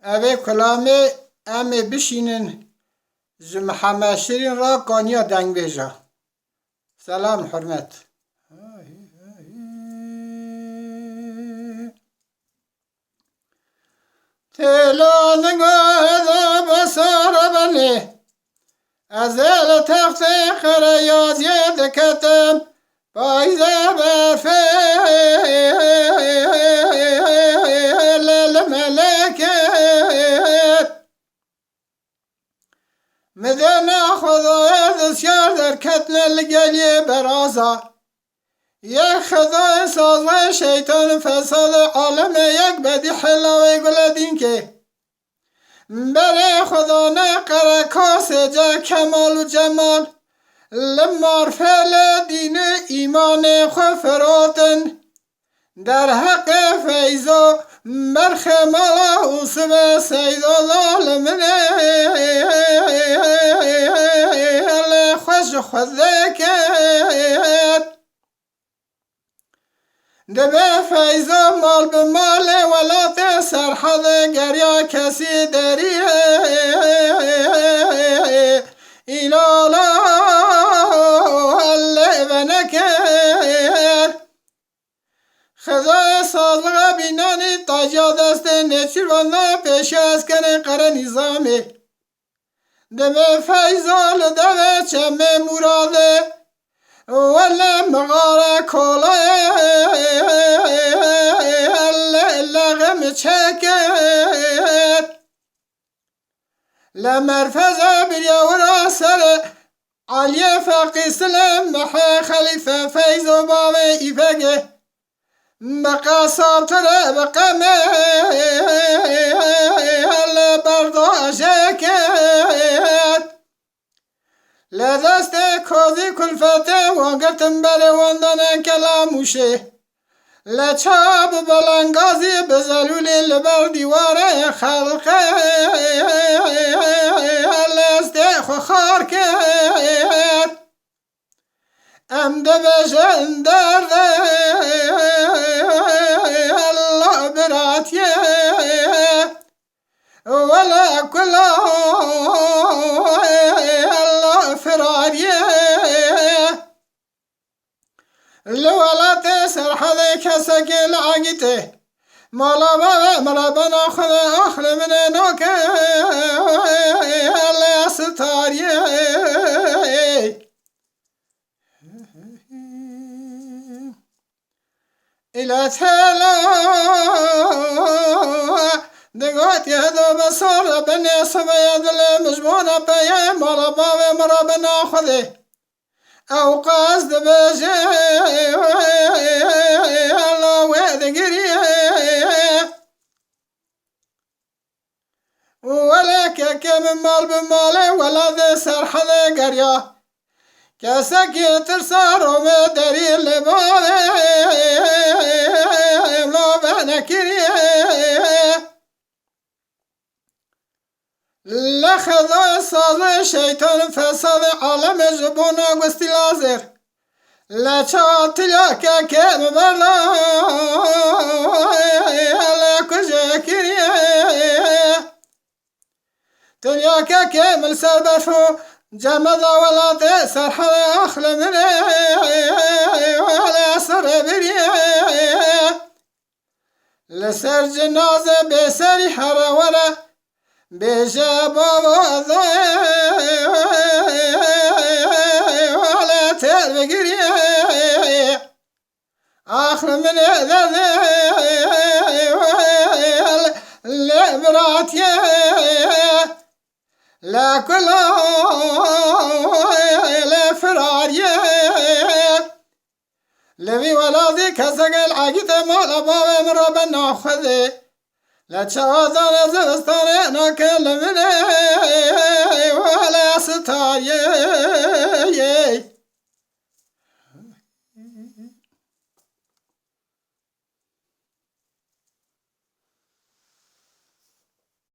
اوه کلامه امه بشینن محمد شیرین را قانیا دنگ بیجا. سلام حرمت. تلان گوهده بسار بنی از ال تخت خریازی دکتم بایزه برفیل الملکت مدنا خدای دستیار در کتن لگلی برازا یک خدای سازه شیطان فساد عالم یک بدی حلاوه گلدین که بره خدا نقره کاس جا کمال و جمال لمارفل دین ایمان خو فراتن در حق فیضا برخ مالا اوسب سیدا ظالمنه خوش خود ذکر دبه فیضا مال به مال ولات سرحد گریا کسی دریه ایلالا الله ونکر خدای سازلغا بینانی تاجا دست نچیر و نا پیش از کنه قره نظامه دبه فیضا لدوه چمه مراده ولا مغارة كولا اللغم شاكر لمرفزة باليورا سر علي فقي سلم محا خليفة فيز وبابي إفاقه بقى صابتر بقى مهل برضا شاكر لدست کوزی کلفته وانگرتم بله واندن کلاموشه لچاب بلنگازی بزلولی لبر دیواره خلقه لست خوخار کرد امده بجن درده الله براتیه ولا کلا فراريه لولات سرحد كسك العقيته مالا بابا مرابنا خذ أخر من نوك لا ستاريه إلى تلا دقات يهدو بصر بني صبيد المجبونة بيا مرابا مرابنا خذي أو قصد بجي الله وذقري ولا كم مال بمالي ولا ذي سرح ذي قريا كسكي ترسار ومدري لبالي لا بنكري لخذا صاد شيطان فساد عالم جبونا قستي لازر لا شاطليا كم بلا لا كجاكري تنيا كم سربفو جمد ولا سرح اخل من ولا سربري لسر جنازه بسري حرورة بيجا بابا ولا ترقري آخر من ذا لبراتي لا كل لا فراري لبي ولا ذي كسق العقيد مال بابا من ربنا خذي لا تشاذر زستانه نكلمني ولا ستايه